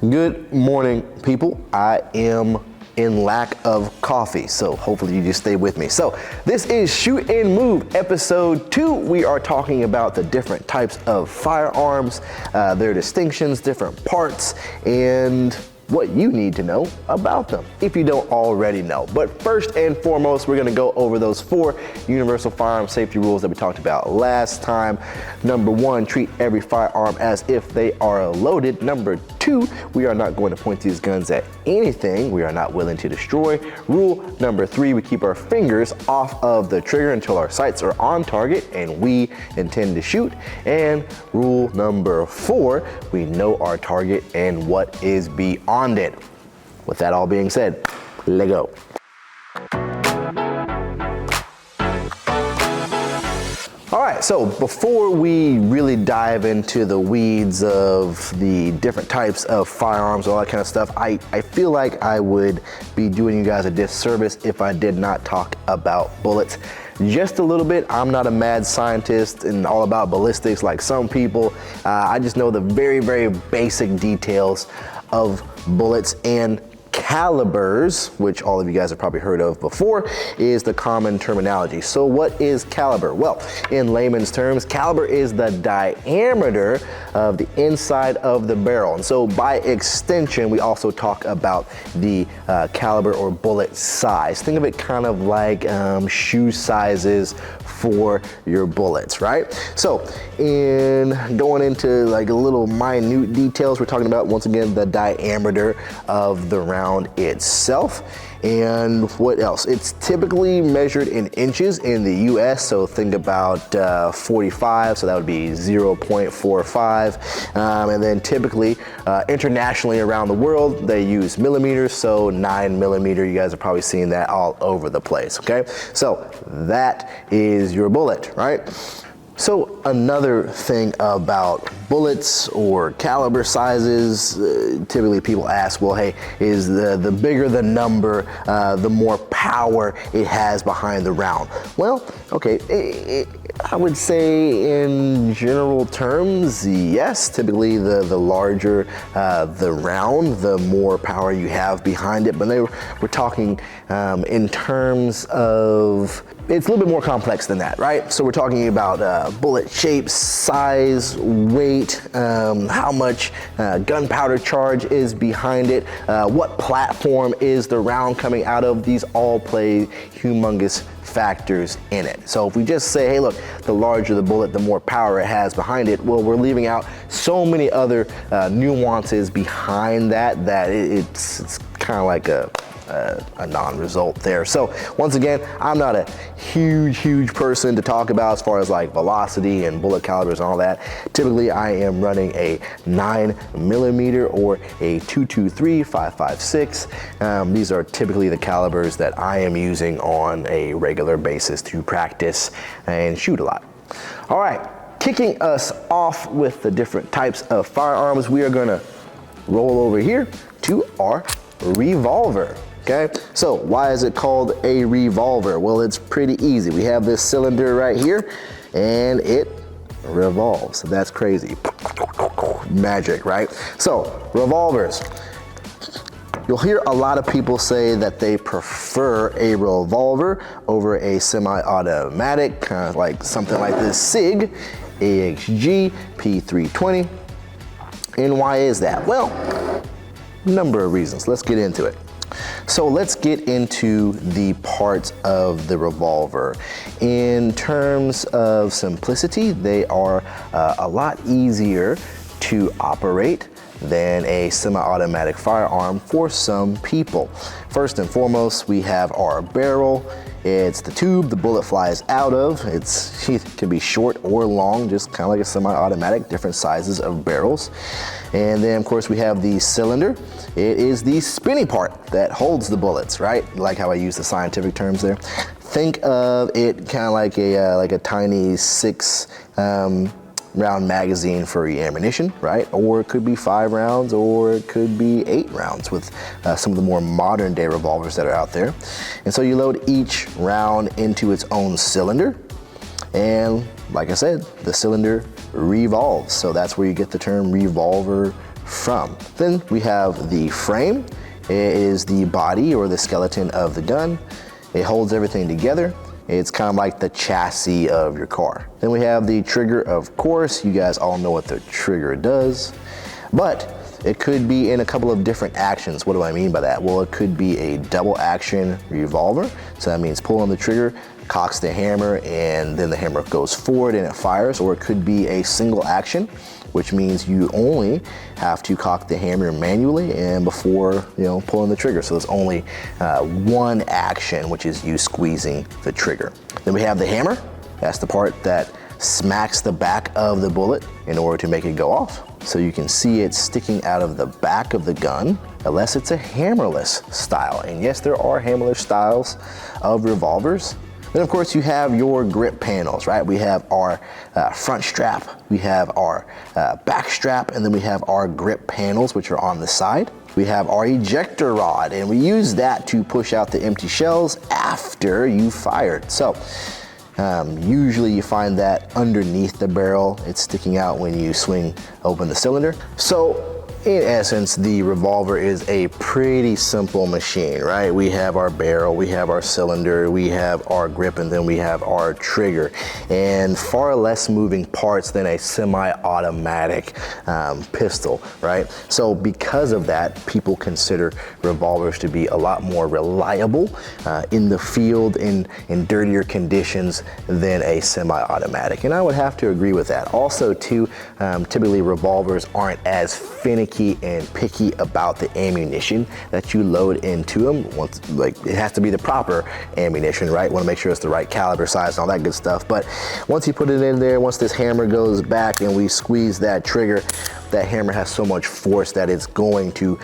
Good morning, people. I am in lack of coffee, so hopefully you just stay with me. So this is Shoot and Move episode 2. We are talking about the different types of firearms, their distinctions, different parts, and what you need to know about them if you don't already know. But first and foremost, we're gonna go over those 4 universal firearm safety rules that we talked about last time. Number 1, treat every firearm as if they are loaded. Number 2, we are not going to point these guns at anything we are not willing to destroy. Rule number 3, we keep our fingers off of the trigger until our sights are on target and we intend to shoot. And rule number 4, we know our target and what is beyond it. With that all being said, let's go. All right, so before we really dive into the weeds of the different types of firearms, all that kind of stuff, I feel like I would be doing you guys a disservice if I did not talk about bullets just a little bit. I'm not a mad scientist and all about ballistics like some people. I just know the very, very basic details of bullets, and calibers, which all of you guys have probably heard of before, is the common terminology. So what is caliber? Well, in layman's terms, caliber is the diameter of the inside of the barrel. And so by extension, we also talk about the caliber or bullet size. Think of it kind of like shoe sizes for your bullets, right? So in going into like a little minute details, we're talking about, once again, the diameter of the round itself. And what else? It's typically measured in inches in the US, so think about 45, so that would be 0.45. And then typically internationally around the world, they use millimeters, so 9mm. You guys are probably seeing that all over the place, okay? So that is your bullet, right? So another thing about bullets or caliber sizes, typically people ask, well, hey, is the bigger the number, the more power it has behind the round? Well, okay, I would say in general terms, yes. Typically the larger the round, the more power you have behind it. But we're talking in terms of, it's a little bit more complex than that, right? So we're talking about bullet shape, size, weight, how much gunpowder charge is behind it, what platform is the round coming out of. These all play humongous factors in it. So if we just say, hey, look, the larger the bullet, the more power it has behind it, well, we're leaving out so many other nuances behind that it's kind of like a non-result there. So once again, I'm not a huge person to talk about as far as like velocity and bullet calibers and all that. Typically I am running a 9mm or a 223 5.56. These are typically the calibers that I am using on a regular basis to practice and shoot a lot. All right, kicking us off with the different types of firearms, we are gonna roll over here to our revolver. Okay, so why is it called a revolver? Well, it's pretty easy. We have this cylinder right here and it revolves. That's crazy. Magic, right? So revolvers. You'll hear a lot of people say that they prefer a revolver over a semi-automatic, kind of like something like this Sig AXG P320. And why is that? Well, a number of reasons. Let's get into it. So let's get into the parts of the revolver. In terms of simplicity, they are a lot easier to operate than a semi-automatic firearm for some people. First and foremost, we have our barrel. It's the tube the bullet flies out of. It can be short or long, just kind of like a semi-automatic, different sizes of barrels. And then of course we have the cylinder. It is the spinny part that holds the bullets, right? Like how I use the scientific terms there. Think of it kind of like a tiny 6 round magazine for your ammunition, right? Or it could be 5 rounds, or it could be 8 rounds with some of the more modern day revolvers that are out there. And so you load each round into its own cylinder. And like I said, the cylinder revolves. So that's where you get the term revolver from. Then we have the frame. It is the body or the skeleton of the gun. It holds everything together. It's kind of like the chassis of your car. Then we have the trigger, of course. You guys all know what the trigger does, but it could be in a couple of different actions. What do I mean by that? Well, it could be a double action revolver. So that means pull on the trigger, cocks the hammer, and then the hammer goes forward and it fires. Or it could be a single action, which means you only have to cock the hammer manually and before pulling the trigger. So there's only one action, which is you squeezing the trigger. Then we have the hammer. That's the part that smacks the back of the bullet in order to make it go off. So you can see it sticking out of the back of the gun, unless it's a hammerless style. And yes, there are hammerless styles of revolvers. Then of course you have your grip panels, right? We have our front strap, we have our back strap, and then we have our grip panels, which are on the side. We have our ejector rod, and we use that to push out the empty shells after you fired. So usually you find that underneath the barrel. It's sticking out when you swing open the cylinder. So in essence, the revolver is a pretty simple machine, right? We have our barrel, we have our cylinder, we have our grip, and then we have our trigger, and far less moving parts than a semi-automatic pistol, right? So because of that, people consider revolvers to be a lot more reliable in the field in dirtier conditions than a semi-automatic, and I would have to agree with that. Also too, typically revolvers aren't as finicky and picky about the ammunition that you load into them. It has to be the proper ammunition, right? Want to make sure it's the right caliber, size, and all that good stuff. But once you put it in there, once this hammer goes back and we squeeze that trigger, that hammer has so much force that it's going to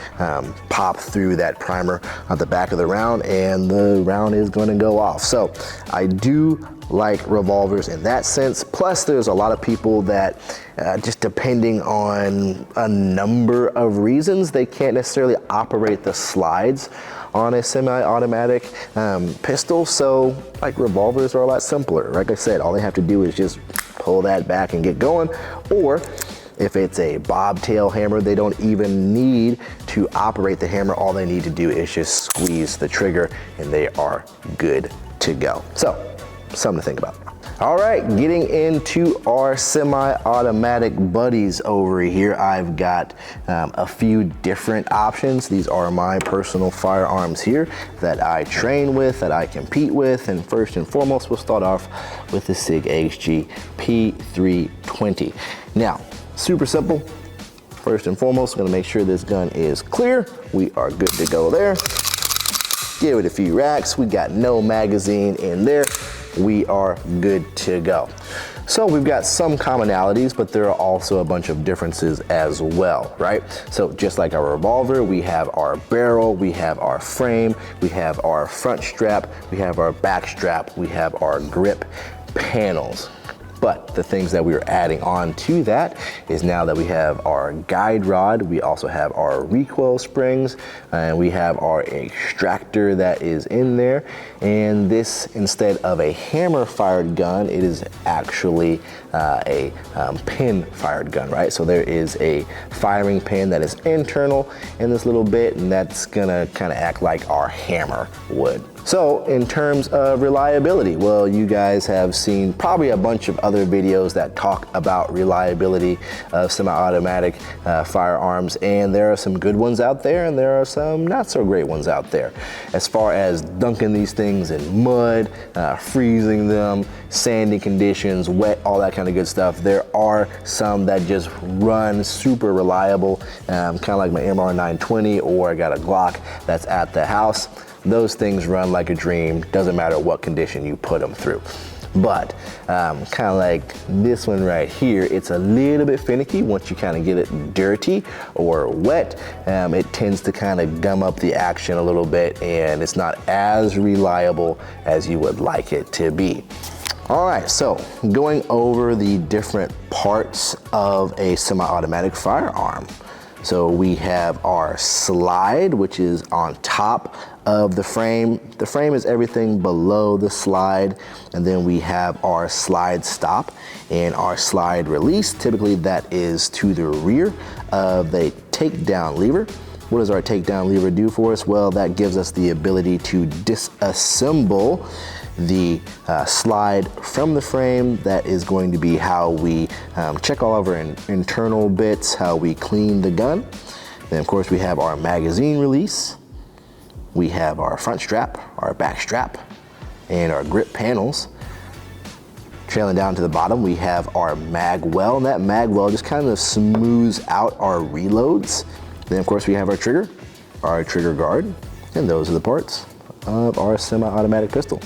pop through that primer on the back of the round, and the round is going to go off. So I do like revolvers in that sense. Plus there's a lot of people that just depending on a number of reasons, they can't necessarily operate the slides on a semi-automatic pistol. So like revolvers are a lot simpler. Like I said, all they have to do is just pull that back and get going. Or if it's a bobtail hammer, they don't even need to operate the hammer. All they need to do is just squeeze the trigger and they are good to go. So something to think about. All right, getting into our semi-automatic buddies over here, I've got a few different options. These are my personal firearms here that I train with, that I compete with, and first and foremost, we'll start off with the Sig AXG P320. Now, super simple. First and foremost, I'm gonna make sure this gun is clear. We are good to go there. Give it a few racks. We got no magazine in there. We are good to go. So we've got some commonalities, but there are also a bunch of differences as well, right? So just like our revolver, we have our barrel, we have our frame, we have our front strap, we have our back strap, we have our grip panels. But the things that we're adding on to that is now that we have our guide rod, we also have our recoil springs, and we have our extractor that is in there. And this, instead of a hammer fired gun, it is actually a pin fired gun, right? So there is a firing pin that is internal in this little bit, and that's gonna kind of act like our hammer would. So in terms of reliability, well, you guys have seen probably a bunch of other videos that talk about reliability of semi-automatic firearms, and there are some good ones out there and there are some not so great ones out there. As far as dunking these things in mud, freezing them, sandy conditions, wet, all that kind of good stuff, there are some that just run super reliable, kind of like my MR 920, or I got a Glock that's at the house. Those things run like a dream, doesn't matter what condition you put them through. But kind of like this one right here, it's a little bit finicky once you kind of get it dirty or wet. It tends to kind of gum up the action a little bit, and it's not as reliable as you would like it to be. All right, so going over the different parts of a semi-automatic firearm. So we have our slide, which is on top of the frame. The frame is everything below the slide. And then we have our slide stop and our slide release. Typically that is to the rear of the takedown lever. What does our takedown lever do for us? Well, that gives us the ability to disassemble the slide from the frame. That is going to be how we check all of our internal bits, how we clean the gun. Then of course we have our magazine release. We have our front strap, our back strap, and our grip panels. Trailing down to the bottom, we have our mag well, and that mag well just kind of smooths out our reloads. Then of course we have our trigger guard, and those are the parts of our semi-automatic pistol.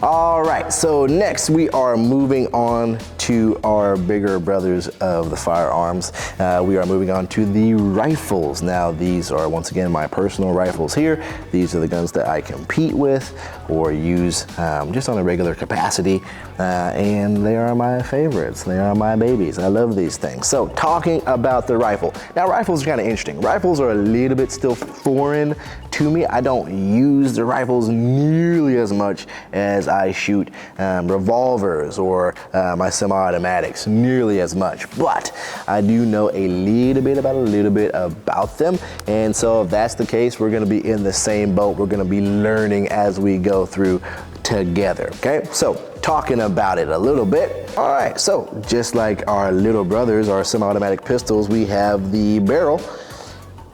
All right, so next we are moving on to our bigger brothers of the firearms. We are moving on to the rifles. Now these are once again my personal rifles here. These are the guns that I compete with or use just on a regular capacity, and they are my favorites. They are my babies. I love these things. So talking about the rifle. Now rifles are kind of interesting. Rifles are a little bit still foreign to me. I don't use the rifles nearly as much as I shoot revolvers or my semi-automatics, nearly as much, but I do know a little bit about them. And so if that's the case, we're gonna be in the same boat. We're gonna be learning as we go through together, okay? So talking about it a little bit. All right, so just like our little brothers, our semi-automatic pistols, we have the barrel,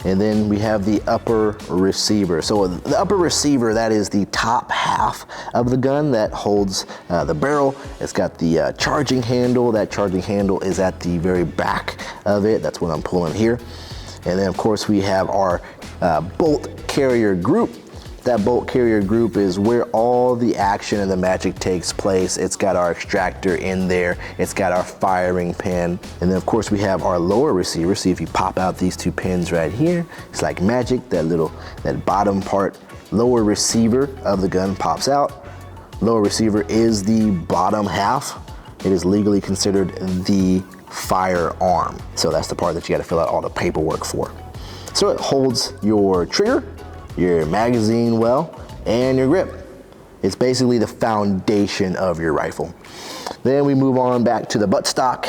and then we have the upper receiver. So the upper receiver, that is the top half of the gun that holds the barrel. It's got the charging handle. That charging handle is at the very back of it. That's what I'm pulling here. And then of course we have our bolt carrier group. That bolt carrier group is where all the action and the magic takes place. It's got our extractor in there. It's got our firing pin. And then of course we have our lower receiver. See if you pop out these two pins right here, it's like magic. That bottom part, lower receiver of the gun pops out. Lower receiver is the bottom half. It is legally considered the firearm. So that's the part that you gotta fill out all the paperwork for. So it holds your trigger, your magazine well, and your grip. It's basically the foundation of your rifle. Then we move on back to the buttstock,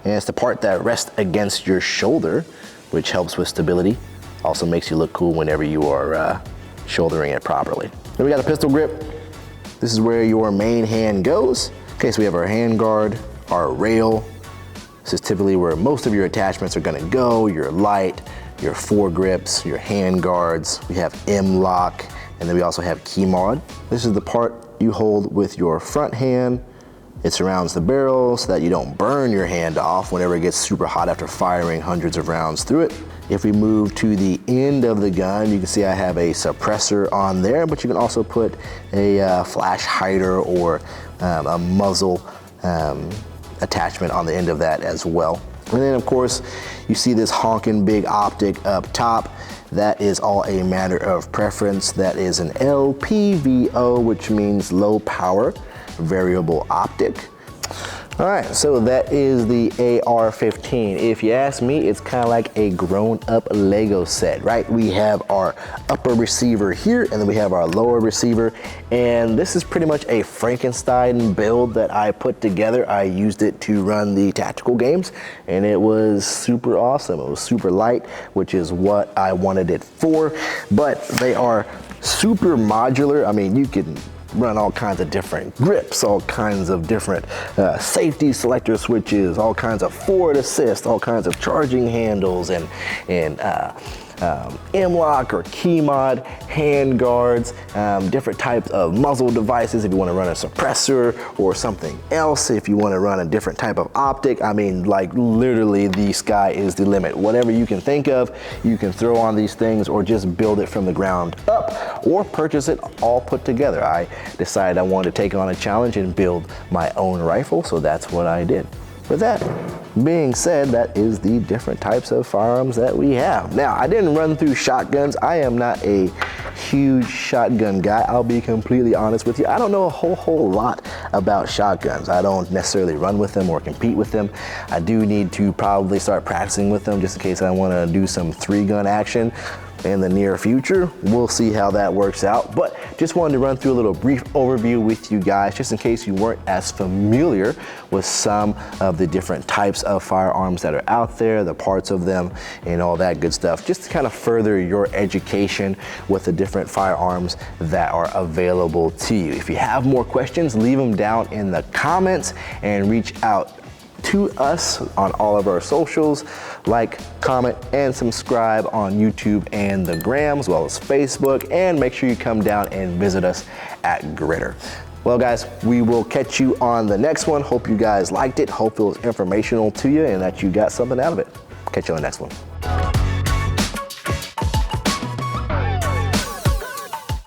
and it's the part that rests against your shoulder, which helps with stability. Also makes you look cool whenever you are shouldering it properly. Then we got a pistol grip. This is where your main hand goes. Okay, so we have our hand guard, our rail. This is typically where most of your attachments are gonna go, your light, your foregrips, your hand guards. We have M-lock, and then we also have key mod. This is the part you hold with your front hand. It surrounds the barrel so that you don't burn your hand off whenever it gets super hot after firing hundreds of rounds through it. If we move to the end of the gun, you can see I have a suppressor on there, but you can also put a flash hider or a muzzle attachment on the end of that as well. And then of course, you see this honking big optic up top. That is all a matter of preference. That is an LPVO, which means low power variable optic. All right, so that is the AR-15. If you ask me, it's kind of like a grown-up Lego set, right? We have our upper receiver here, and then we have our lower receiver, and this is pretty much a Frankenstein build that I put together. I used it to run the tactical games, and it was super awesome. It was super light, which is what I wanted it for, but they are super modular. I mean, you can run all kinds of different grips, all kinds of different safety selector switches, all kinds of forward assist, all kinds of charging handles, and M-lock or key mod, hand guards, different types of muzzle devices if you want to run a suppressor or something else, if you want to run a different type of optic. I mean, like literally the sky is the limit. Whatever you can think of, you can throw on these things or just build it from the ground up or purchase it all put together. I decided I wanted to take on a challenge and build my own rifle, so that's what I did. With that, being said, that is the different types of firearms that we have. Now, I didn't run through shotguns. I am not a huge shotgun guy. I'll be completely honest with you. I don't know a whole lot about shotguns. I don't necessarily run with them or compete with them. I do need to probably start practicing with them just in case I want to do some 3-gun action in the near future. We'll see how that works out, but just wanted to run through a little brief overview with you guys just in case you weren't as familiar with some of the different types of firearms that are out there, the parts of them and all that good stuff, just to kind of further your education with the different firearms that are available to you. If you have more questions, leave them down in the comments and reach out to us on all of our socials. Like, comment, and subscribe on YouTube and the Gram, as well as Facebook, and make sure you come down and visit us at GRITR. Well guys, we will catch you on the next one. Hope you guys liked it. Hope it was informational to you and that you got something out of it. Catch you on the next one.